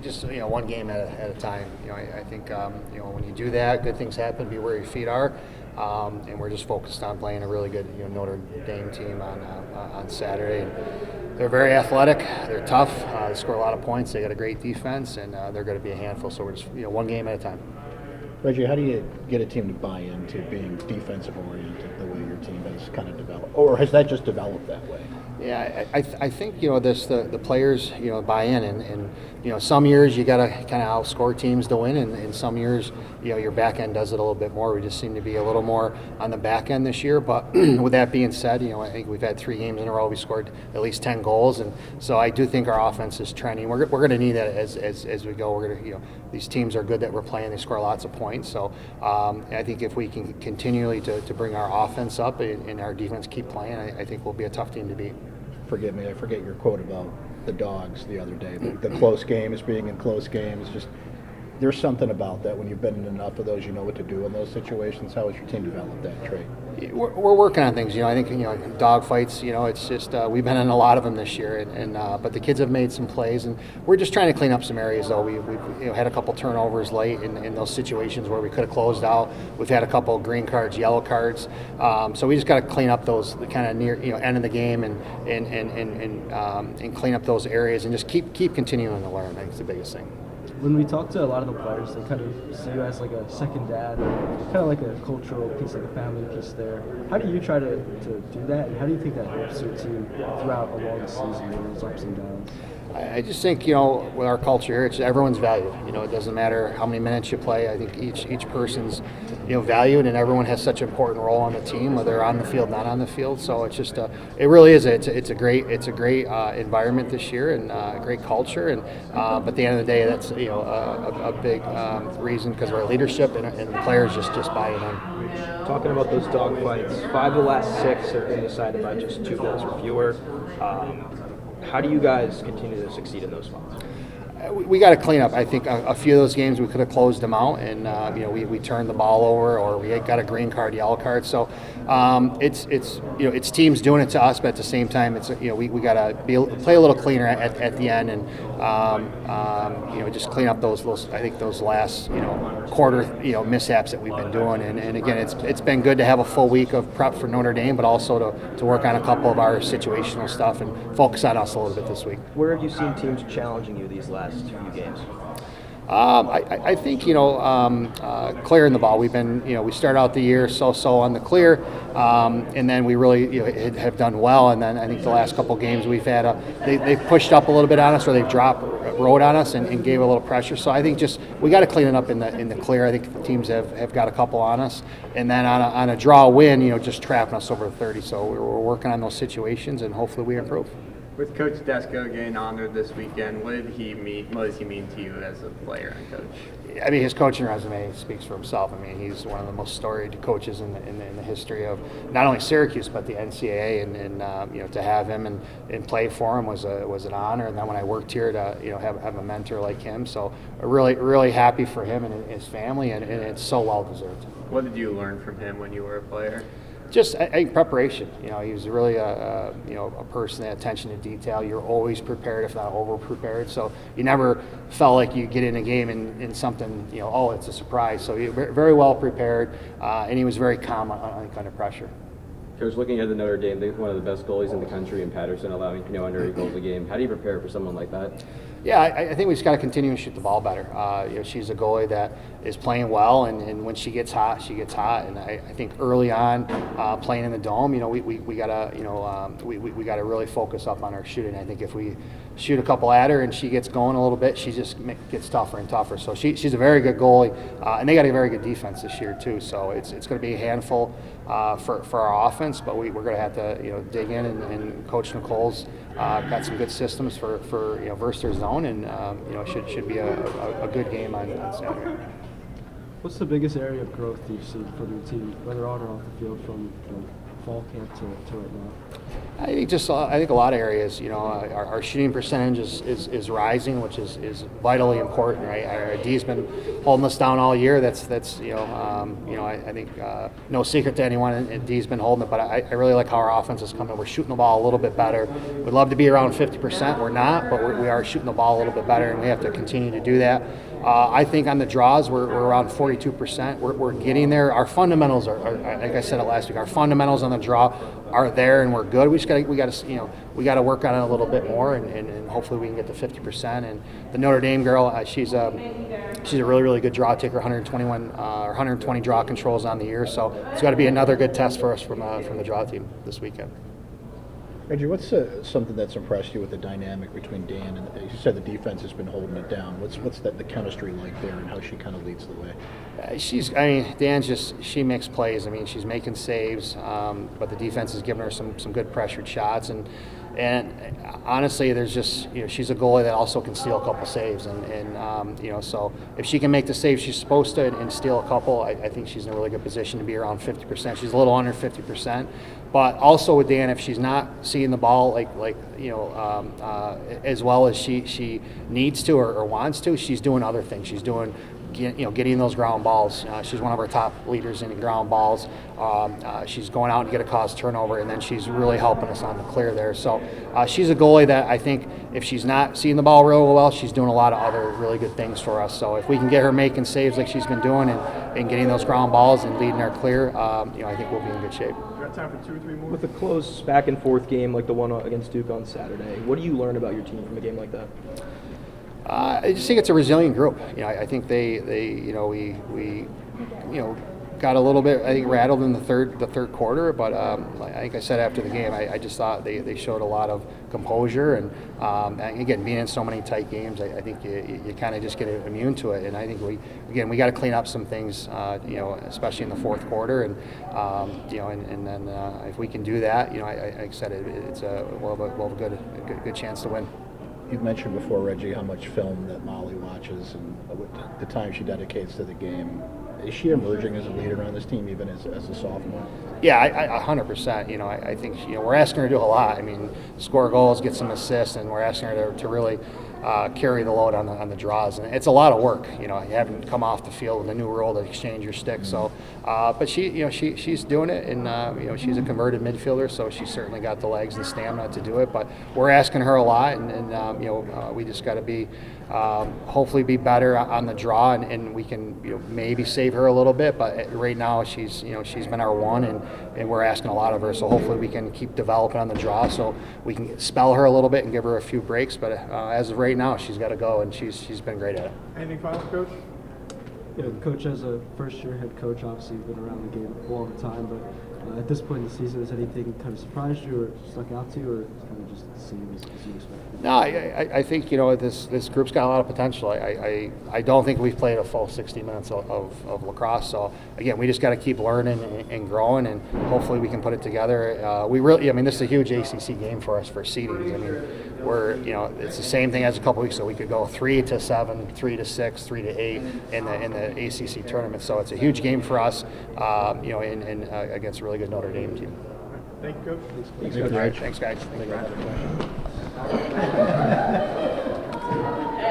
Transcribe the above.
just one game at a time. I think when you do that, good things happen. Be where your feet are, and we're just focused on playing a really good Notre Dame team on Saturday. And they're very athletic. They're tough. They score a lot of points. They got a great defense, and they're going to be a handful. So we're just one game at a time. Regy, how do you get a team to buy into being defensive oriented the way your team has kind of developed, or has that just developed that way? Yeah, I think the players buy in, and some years you got to kind of outscore teams to win, and some years your back end does it a little bit more. We just seem to be a little more on the back end this year. But with that being said, I think we've had 3 games in a row we scored at least 10 goals, and so I do think our offense is trending. We're going to need that as we go. We're going to these teams are good that we're playing. They score lots of points. So I think if we can continually to bring our offense up and our defense keep playing, I think we'll be a tough team to beat. Forgive me, I forget your quote about the Dogs the other day. The close games, being in close games, just there's something about that when you've been in enough of those, you know what to do in those situations. How has your team developed that trait? We're working on things. I think dog fights. It's just we've been in a lot of them this year, and but the kids have made some plays, and we're just trying to clean up some areas. Though we've had a couple turnovers late in those situations where we could have closed out. We've had a couple green cards, yellow cards. So we just got to clean up those kind of near end of the game and clean up those areas and just keep continuing to learn. I think it's the biggest thing. When we talk to a lot of the players, they kind of see you as like a second dad, kind of like a cultural piece, like a family piece there. How do you try to do that, and how do you think that helps your team throughout a long season, those ups and downs? I just think, with our culture here, it's everyone's valued. It doesn't matter how many minutes you play. I think each person's, valued, and everyone has such an important role on the team, whether they're on the field, not on the field. So it's just, it really is. It's a great environment this year and a great culture. And but at the end of the day, that's a big reason because of our leadership and the players just buying in. Talking about those dog fights, 5 of the last 6 have been decided by just 2 goals or fewer. How do you guys continue to succeed in those spots? We got to clean up. I think a few of those games we could have closed them out, and we turned the ball over, or we got a green card, yellow card. So it's teams doing it to us, but at the same time, it's we got to play a little cleaner at the end, and just clean up those I think those last quarter mishaps that we've been doing. And again, it's been good to have a full week of prep for Notre Dame, but also to work on a couple of our situational stuff and focus on us a little bit this week. Where have you seen teams challenging you these last few games? I think clearing the ball. We've been we start out the year so on the clear, and then we really have done well. And then I think the last couple games we've had they've pushed up a little bit on us, or they've dropped road on us and gave a little pressure. So I think just we got to clean it up in the clear. I think the teams have got a couple on us, and then on a draw win, just trapping us over the 30. So we're working on those situations, and hopefully we improve. With Coach Desko getting honored this weekend, what does he mean to you as a player and coach? I mean, his coaching resume speaks for himself. I mean, he's one of the most storied coaches in the history of not only Syracuse but the NCAA, and to have him and play for him was an honor. And then when I worked here to have a mentor like him, so really happy for him and his family, and it's so well deserved. What did you learn from him when you were a player? Just I think preparation. He was really a person that attention to detail. You're always prepared, if not over prepared. So you never felt like you get in a game and something it's a surprise. So you're very well prepared, and he was very calm under pressure. Coach, looking at the Notre Dame, they're one of the best goalies in the country in Patterson, allowing under 8 goals a game. How do you prepare for someone like that? Yeah, I think we just got to continue to shoot the ball better. She's a goalie that is playing well, and when she gets hot, she gets hot. And I think early on, playing in the Dome, we gotta we gotta really focus up on our shooting. I think if we shoot a couple at her and she gets going a little bit, she just gets tougher and tougher. So she's a very good goalie, and they got a very good defense this year too. So it's going to be a handful for our offense, but we're going to have to dig in, and Coach Nicole's got some good systems for versus their zone, and should be a good game on Saturday. What's the biggest area of growth you've seen for your team, whether on or off the field, from fall camp to right now? I think a lot of areas. You know, our shooting percentage is rising, which is vitally important, right? Our D's been holding us down all year. That's I think no secret to anyone. And D's been holding it, but I really like how our offense is coming. We're shooting the ball a little bit better. We'd love to be around 50%. We're not, but we are shooting the ball a little bit better, and we have to continue to do that. I think on the draws we're around 42%. We're getting there. Our fundamentals are like I said it last week. Our fundamentals on the draw are there, and we're good. We got to work on it a little bit more, and hopefully we can get to 50%. And the Notre Dame girl, she's a really good draw taker. 120 draw controls on the year. So it's got to be another good test for us from the draw team this weekend. Regy, what's something that's impressed you with the dynamic between Dan and you said the defense has been holding it down? What's the chemistry like there, and how she kind of leads the way? Dan's she makes plays. I mean, she's making saves, but the defense is giving her some good pressured shots, and honestly, there's she's a goalie that also can steal a couple saves, and so if she can make the save she's supposed to and steal a couple, I think she's in a really good position to be around 50%. She's a little under 50%, but also with Dan, if she's not seeing the ball as well as she needs to or wants to, she's doing other things. She's doing getting those ground balls. She's one of our top leaders in ground balls. She's going out and get a cause turnover, and then she's really helping us on the clear there. So she's a goalie that I think if she's not seeing the ball real well, she's doing a lot of other really good things for us. So if we can get her making saves like she's been doing and getting those ground balls and leading our clear, I think we'll be in good shape. Got time for 2 or 3 more? With a close back and forth game like the one against Duke on Saturday, what do you learn about your team from a game like that? I just think it's a resilient group. I think we got a little bit, I think, rattled in the third quarter, but I think I said after the game, I just thought they showed a lot of composure, and again, being in so many tight games, I think you kind of just get immune to it, and I think we got to clean up some things, especially in the fourth quarter, and then if we can do that, like I said, we'll have a good chance to win. You mentioned before, Regy, how much film that Molly watches and the time she dedicates to the game. Is she emerging as a leader on this team, even as a sophomore? Yeah, 100%. I think we're asking her to do a lot. I mean, score goals, get some assists, and we're asking her to really carry the load on the draws. And it's a lot of work. You haven't come off the field with a new rule to exchange your stick. So, but she's doing it, and she's a converted midfielder, so she's certainly got the legs and stamina to do it. But we're asking her a lot, and we just got to be hopefully be better on the draw, and we can maybe save her a little bit. But right now she's been our one, and we're asking a lot of her. So hopefully we can keep developing on the draw, so we can spell her a little bit and give her a few breaks. But as of right now, she's got to go, and she's been great at it. Anything final, Coach? Coach, as a first-year head coach, obviously you've been around the game a long time, but at this point in the season, has anything kind of surprised you or stuck out to you, or kind of just the same as you expected? No, I think this group's got a lot of potential. I don't think we've played a full 60 minutes of lacrosse. So again, we just got to keep learning and growing, and hopefully we can put it together. This is a huge ACC game for us for seedings. I mean, it's the same thing as a couple weeks ago. We could go 3-7, 3-6, 3-8 in the ACC tournament. So it's a huge game for us, and against a really good Notre Dame team. Thank you, Coach. Thanks, Coach. Thanks, guys. Thank you.